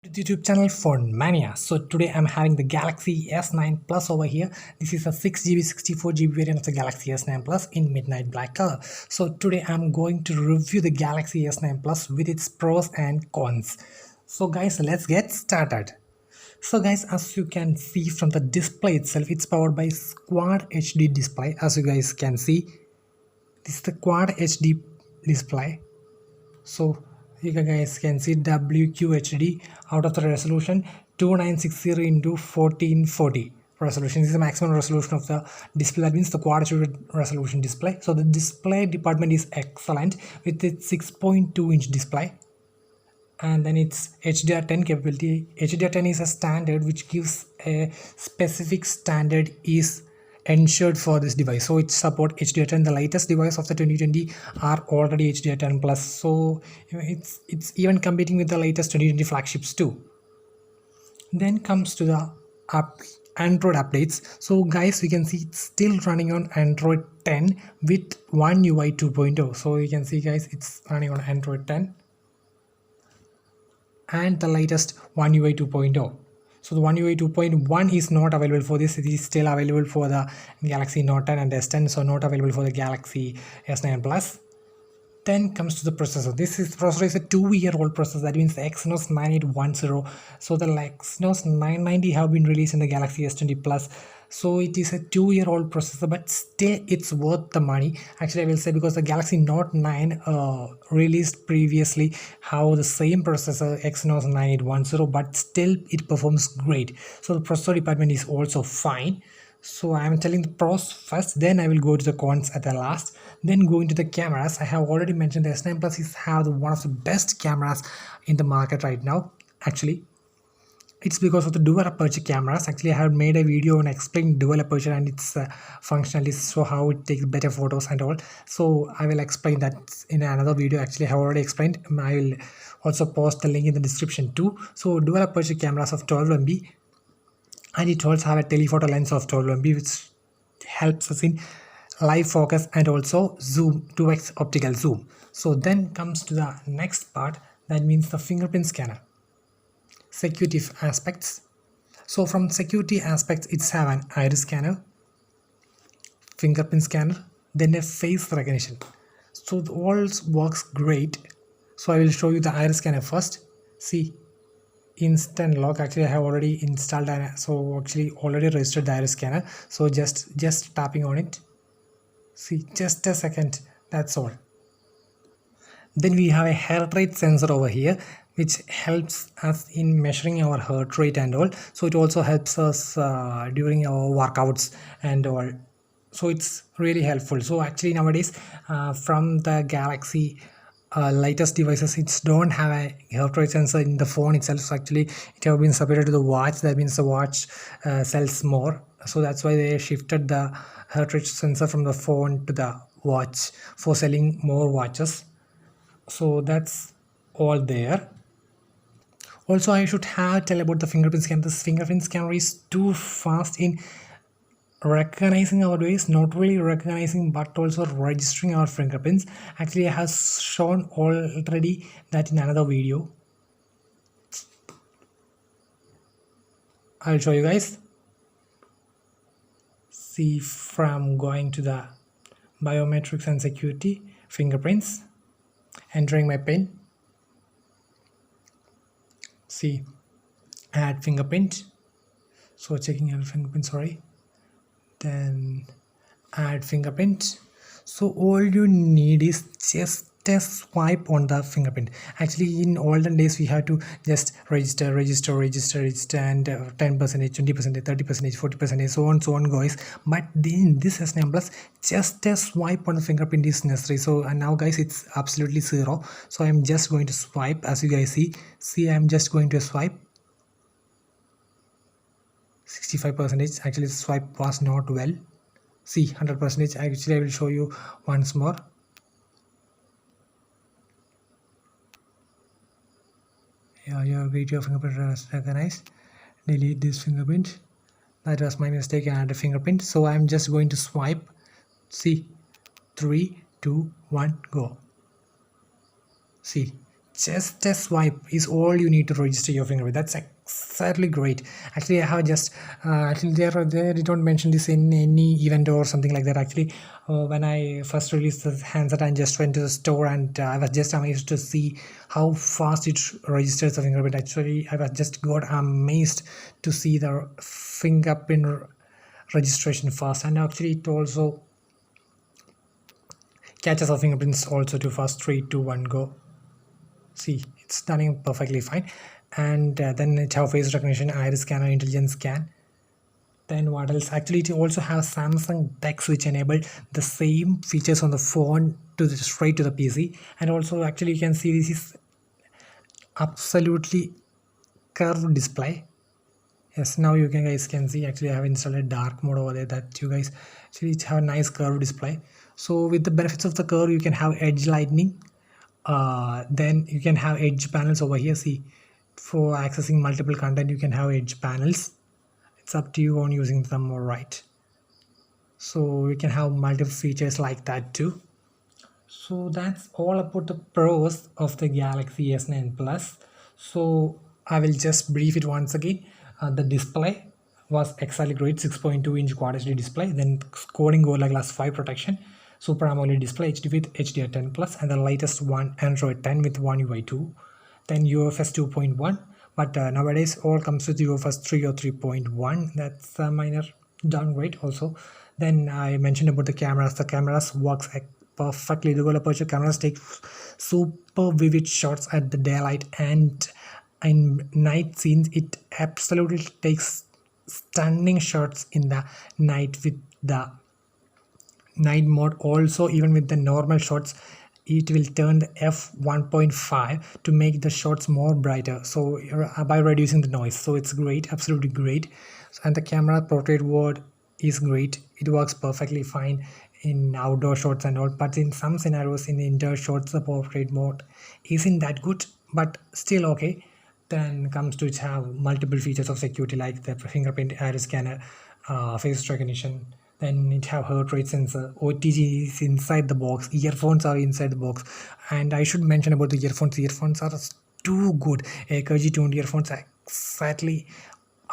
YouTube channel Phone Mania. So today I'm having the Galaxy S9 Plus over here. This is a 6GB 64GB variant of the Galaxy S9 Plus in midnight black color. So today I'm going to review the Galaxy S9 Plus with its pros and cons. So guys, let's get started. So guys, as you can see from the display itself, it's powered by Quad HD display. As you guys can see, this is the Quad HD display. So you guys can see WQHD out of the resolution 2960 into 1440 resolution. This is the maximum resolution of the display. That means the quad HD resolution display. So the display department is excellent with its 6.2-inch display. And then it's HDR10 capability. HDR10 is a standard which gives a specific standard is ensured for this device, so it support HDR10. The latest device of the 2020 are already HDR10 plus, so it's even competing with the latest 2020 flagships too. Then comes to the Android updates. So guys, we can see it's still running on Android 10 with One UI 2.0. So you can see guys, it's running on Android 10 and the latest One UI 2.0. So the One UI 2.1 is not available for this. It is still available for the Galaxy Note 10 and S10, so not available for the Galaxy S9 Plus. Then comes to the processor. Processor is a 2-year-old processor. That means the Exynos 9810. So the Exynos 990 have been released in the Galaxy S20 Plus. So it is a 2-year-old processor, but still it's worth the money. Actually, I will say, because the Galaxy Note 9 released previously have the same processor, Exynos 9810, but still it performs great. So the processor department is also fine. So I am telling the pros first, then I will go to the cons at the last. Then going to the cameras, I have already mentioned the S9 Plus is one of the best cameras in the market right now. Actually, it's because of the dual aperture cameras. Actually, I have made a video on explaining dual aperture and its functionalities, so how it takes better photos and all. So I will explain that in another video. Actually, I have already explained. I will also post the link in the description too. So dual aperture cameras of 12 MP, and it also have a telephoto lens of 12 MP, which helps us in live focus and also zoom, 2x optical zoom. So then comes to the next part, that means the fingerprint scanner. Security aspects. So from security aspects, it's have an iris scanner, fingerprint scanner, then a face recognition. So all works great. So I will show you the iris scanner first. See, instant lock. Actually, I have already installed and so actually already registered the iris scanner. So just tapping on it. See, just a second, that's all. Then we have a heart rate sensor over here, which helps us in measuring our heart rate and all. So it also helps us during our workouts and all. So it's really helpful. So actually nowadays from the Galaxy latest devices, it don't have a heart rate sensor in the phone itself. So actually it have been separated to the watch. That means the watch sells more, so that's why they shifted the heart rate sensor from the phone to the watch for selling more watches. So that's all there. Also, I should have tell about the fingerprint scanner. This fingerprint scanner is too fast in recognizing our face, not really recognizing but also registering our fingerprints. Actually, I have shown already that in another video. I'll show you guys. See, from going to the biometrics and security, fingerprints, entering my pin. See, add fingerprint. So checking your fingerprint, sorry. Then add fingerprint. So all you need is just a swipe on the fingerprint. Actually, in olden days we had to just register and 10%, 20%, 30%, 40%, so on guys. But then this S9 Plus, just a swipe on the fingerprint is necessary. So and now guys, it's absolutely zero. So I'm just going to swipe. As you guys see, I'm just going to swipe. 65%. Actually the swipe was not well. See, 100%. Actually, I will show you once more. Yeah, your video fingerprint was recognized. Delete this fingerprint. That was my mistake. I had a fingerprint. So I'm just going to swipe. See, 3, 2, 1, go. See, just a swipe is all you need to register your fingerprint. That's exactly great. Actually, I have just actually they don't mention this in any event or something like that. Actually, when I first released the handset, I just went to the store and I was just amazed to see how fast it registers the fingerprint. Actually, I was just got amazed to see the fingerprint registration fast, and actually it also catches our fingerprints also too fast. 3 2 1 go. See, it's running perfectly fine. And then it have face recognition, iris scanner, intelligence scan. Then what else? Actually, it also has Samsung DeX, which enable the same features on the phone to the straight to the PC. And also, actually, you can see this is absolutely curved display. Yes, now you can guys can see actually I have installed a dark mode over there that you guys actually have a nice curved display. So with the benefits of the curve, you can have edge lightning. Then you can have edge panels over here. See, for accessing multiple content, you can have edge panels. It's up to you on using them or right. So you can have multiple features like that too. So that's all about the pros of the Galaxy S9 Plus. So I will just brief it once again. The display was exactly great, 6.2-inch Quad HD display, then Corning Gorilla Glass 5 protection, Super AMOLED display, HD with HDR10 Plus, and the latest one Android 10 with One UI 2, then UFS 2.1. But nowadays all comes with UFS 3 or 3.1. That's a minor downgrade also. Then I mentioned about the cameras. The cameras works perfectly. The dual aperture cameras take super vivid shots at the daylight, and in night scenes it absolutely takes stunning shots in the night with the night mode. Also, even with the normal shots, it will turn the f1.5 to make the shots more brighter, so by reducing the noise. So it's great, absolutely great. And the camera portrait mode is great. It works perfectly fine in outdoor shots and all, but in some scenarios in the indoor shots the portrait mode isn't that good, but still okay. Then comes to it have multiple features of security like the fingerprint, iris scanner, face recognition. Then it have heart rate sensor. OTG is inside the box. Earphones are inside the box. And I should mention about the earphones. The earphones are too good. AKG tuned earphones are exactly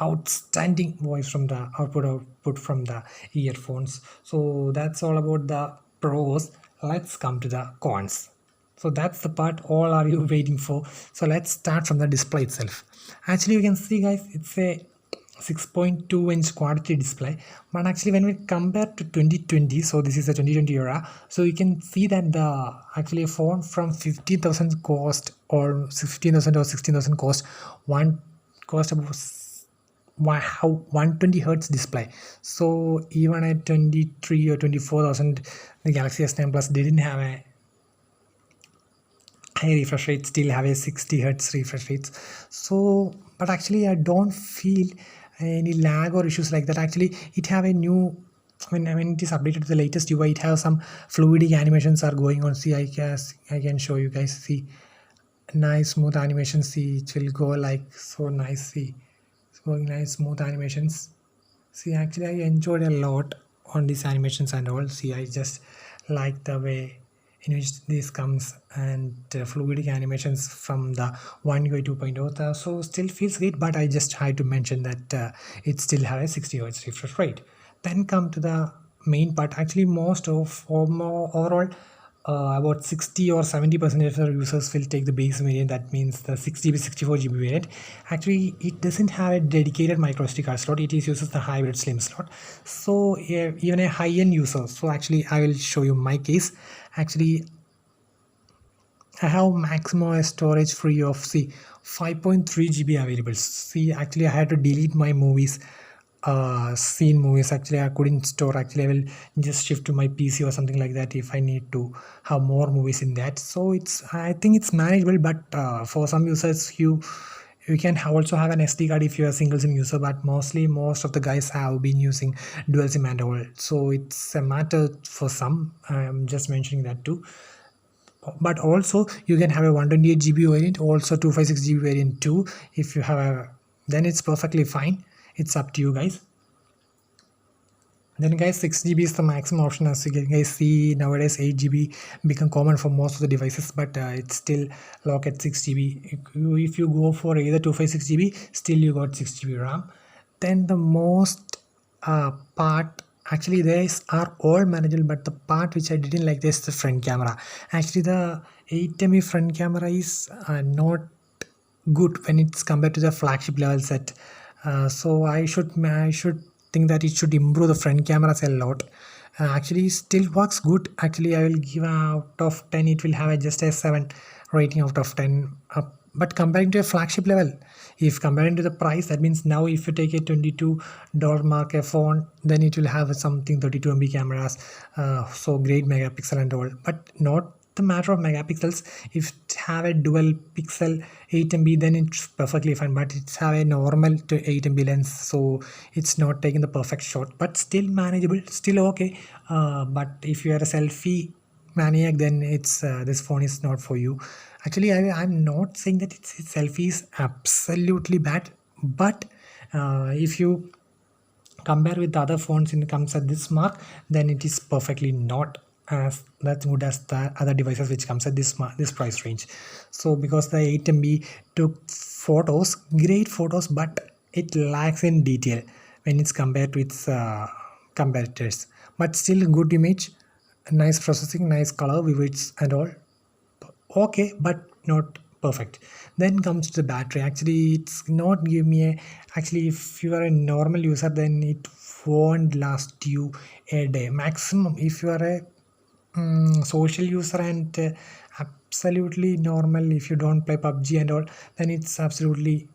outstanding voice from the output from the earphones. So that's all about the pros. Let's come to the cons. So that's the part all are you waiting for. So let's start from the display itself. Actually, you can see guys, it's a 6.2-inch quality display, but actually when we compare to 2020, so this is the 2020 era, so you can see that the actually a phone from 50,000 cost or 15,000 or 16,000 cost, one cost about how 120 hertz display. So even at 23 or 24,000, the Galaxy S9 Plus didn't have a high refresh rate, still have a 60 hertz refresh rates. So but actually I don't feel any lag or issues like that. Actually it have a new when it is updated to the latest UI, it has some fluidic animations are going on. See, I guess I can show you guys. See, nice smooth animations. See, it will go like so nice. See, it's going nice smooth animations. See, actually I enjoyed a lot on these animations and all. See, I just like the way in which this comes, and fluidic animations from the One UI 2.0. So still feels great, but I just had to mention that it still has a 60 Hz refresh rate. Then come to the main part. Actually, most of or more overall about 60 or 70% of the users will take the base variant. That means the 6GB 64GB variant. Actually it doesn't have a dedicated micro SD card slot. It uses the hybrid slim slot. So even a high-end user, so actually I will show you my case. Actually I have maximum storage free of 5.3GB available. See, actually I had to delete my movies, seen movies. Actually I couldn't store. Actually I will just shift to my PC or something like that if I need to have more movies in that. So I think it's manageable, but for some users you can also have an SD card if you're a single SIM user, but most of the guys have been using dual SIM and all. So it's a matter for some. I'm just mentioning that too. But also you can have a 128GB variant, also 256GB variant too. If you have a, then it's perfectly fine. It's up to you guys. Then guys, 6 GB is the maximum option. As you guys see nowadays, 8 GB become common for most of the devices, but it's still locked at 6 GB. If you go for either 256 GB, still you got 6 GB RAM. Then the most part, actually these are all manageable, but the part which I didn't like is the front camera. Actually the 8 MP front camera is not good when it's compared to the flagship level set. So I should think that it should improve the front cameras a lot. Actually still works good. Actually I will give out of 10, it will have just a 7 rating out of 10. But comparing to a flagship level, if comparing to the price, that means now if you take a $22 mark a phone, then it will have something 32 MP cameras, so great megapixel and all, but not the matter of megapixels. If it have a dual pixel 8 MP, then it's perfectly fine, but it's have a normal to 8 MP lens, so it's not taking the perfect shot, but still manageable, still okay. But if you are a selfie maniac, then it's this phone is not for you. Actually I'm not saying that it's selfie is absolutely bad, but if you compare with the other phones and comes at this mark, then it is perfectly not as that good as the other devices which comes at this price range. So because the 8 MB took photos, great photos, but it lacks in detail when it's compared to its competitors, but still good image, nice processing, nice color, vivids and all, okay, but not perfect. Then comes to the battery. Actually it's not give me a, actually if you are a normal user, then it won't last you a day maximum. If you are a social user and absolutely normal, if you don't play PUBG and all, then it's absolutely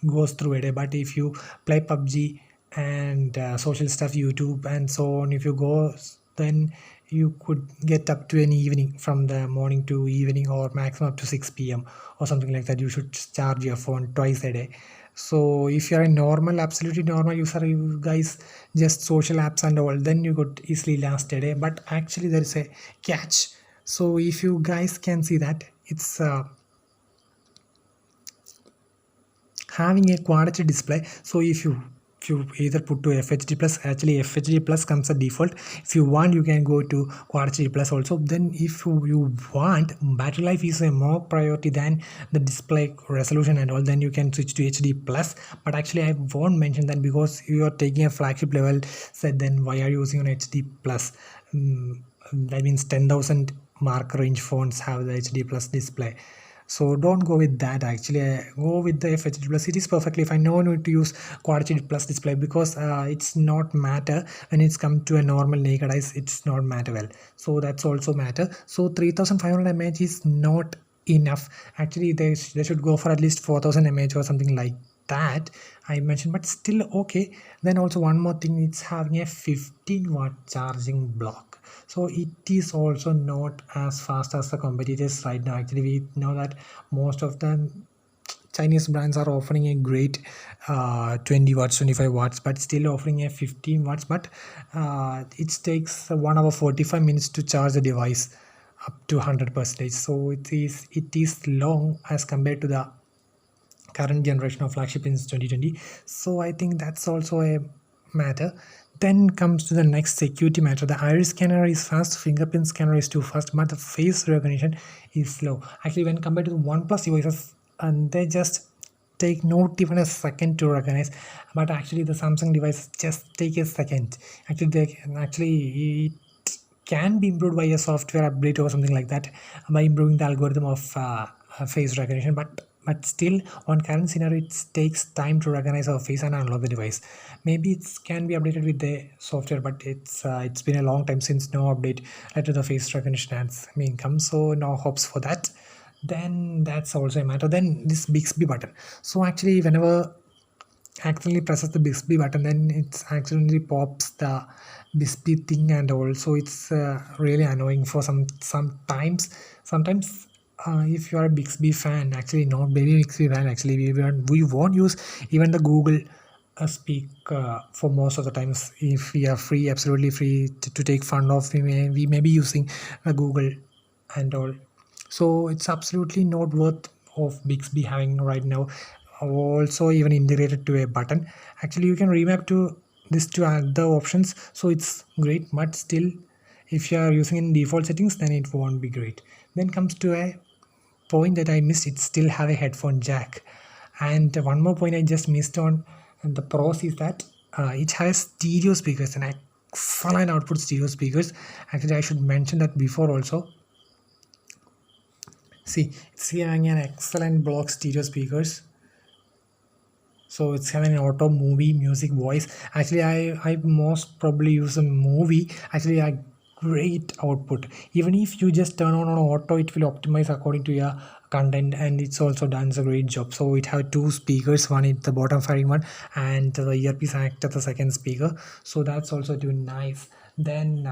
goes through a day. But if you play PUBG and social stuff, YouTube and so on, if you go, then you could get up to an evening, from the morning to evening, or maximum up to 6 p.m. or something like that. You should charge your phone twice a day. So if you're a normal, absolutely normal user, you guys just social apps and all, then you could easily last a day. But actually there is a catch. So if you guys can see that, it's having a quad HD display. So if you either put to FHD plus, actually FHD plus comes a default. If you want, you can go to quad HD plus also. Then if you want, battery life is a more priority than the display resolution and all, then you can switch to HD plus. But actually I won't mention that, because you are taking a flagship level set, then why are you using an HD plus? That means 10,000 mark range phones have the HD plus display, so don't go with that. Actually go with the FHD plus, it is perfectly fine. No need to use quad HD plus display, because it's not matter when it's come to a normal naked eyes, it's not matter well. So that's also matter. So 3500 mAh is not enough. Actually they should go for at least 4000 mAh or something like that I mentioned, but still okay. Then also one more thing, it's having a 15-watt charging block, so it is also not as fast as the competitors right now. Actually we know that most of the Chinese brands are offering a great 20 watts, 25 watts, but still offering a 15 watts. But it takes 1 hour 45 minutes to charge the device up to 100%. So it is long as compared to the current generation of flagship in 2020. So I think that's also a matter. Then comes to the next security matter. The iris scanner is fast, fingerprint scanner is too fast, but the face recognition is slow. Actually when compared to the OnePlus devices, and they just take not even a second to recognize, but actually the Samsung devices just take a second. Actually it can be improved by a software update or something like that, by improving the algorithm of face recognition, but still on current scenario it takes time to recognize our face and unlock the device. Maybe it can be updated with the software, but it's been a long time since no update led to the face recognition has been come, so no hopes for that. Then that's also a matter. Then this Bixby button, so actually whenever accidentally presses the Bixby button, then it accidentally pops the Bixby thing, and also it's really annoying for sometimes. Sometimes if you are a Bixby fan, actually not very Bixby fan, actually we won't use even the Google speak for most of the times. If we are free, absolutely free to take fun of, we may be using Google and all. So it's absolutely not worth of Bixby having right now, also even integrated to a button. Actually you can remap to these two other options, so it's great. But still, if you are using in default settings, then it won't be great. Then comes to a point that I missed, it still have a headphone jack. And one more point I just missed on the pros is that it has stereo speakers and excellent output stereo speakers. Actually, I should mention that before also. See, it's having an excellent block stereo speakers. So it's having an auto movie music voice. Actually, I most probably use a movie. Actually, I great output. Even if you just turn on auto, it will optimize according to your content, and it's also done a great job. So it have two speakers, one at the bottom firing one, and the earpiece act as the second speaker. So that's also doing nice. Then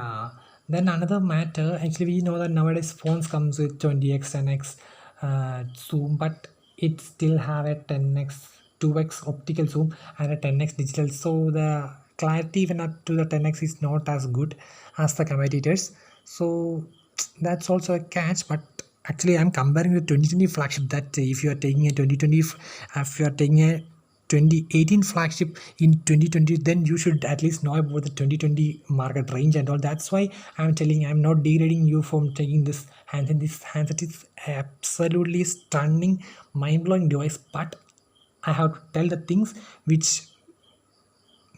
another matter. Actually, we know that nowadays phones comes with 20x, 10x zoom, but it still have a 10x 2x optical zoom and a 10x digital, so the clarity even up to the 10x is not as good as the competitors. So that's also a catch. But actually, I'm comparing the 2020 flagship, that if you are taking a 2020, if you are taking a 2018 flagship in 2020, then you should at least know about the 2020 market range and all. That's why I'm telling, I'm not degrading you from taking this handset. This handset is absolutely stunning, mind-blowing device, but I have to tell the things which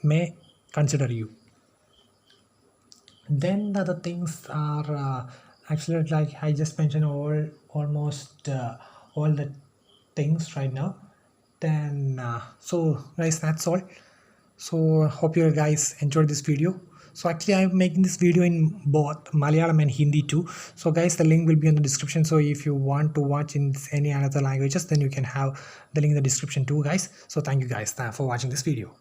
may consider you. Then the other things are actually, like I just mentioned, almost all the things right now. Then so guys, that's all. So hope you guys enjoyed this video. So actually, I'm making this video in both Malayalam and Hindi too. So guys, the link will be in the description. So if you want to watch in any other languages, then you can have the link in the description too, guys. So thank you guys for watching this video.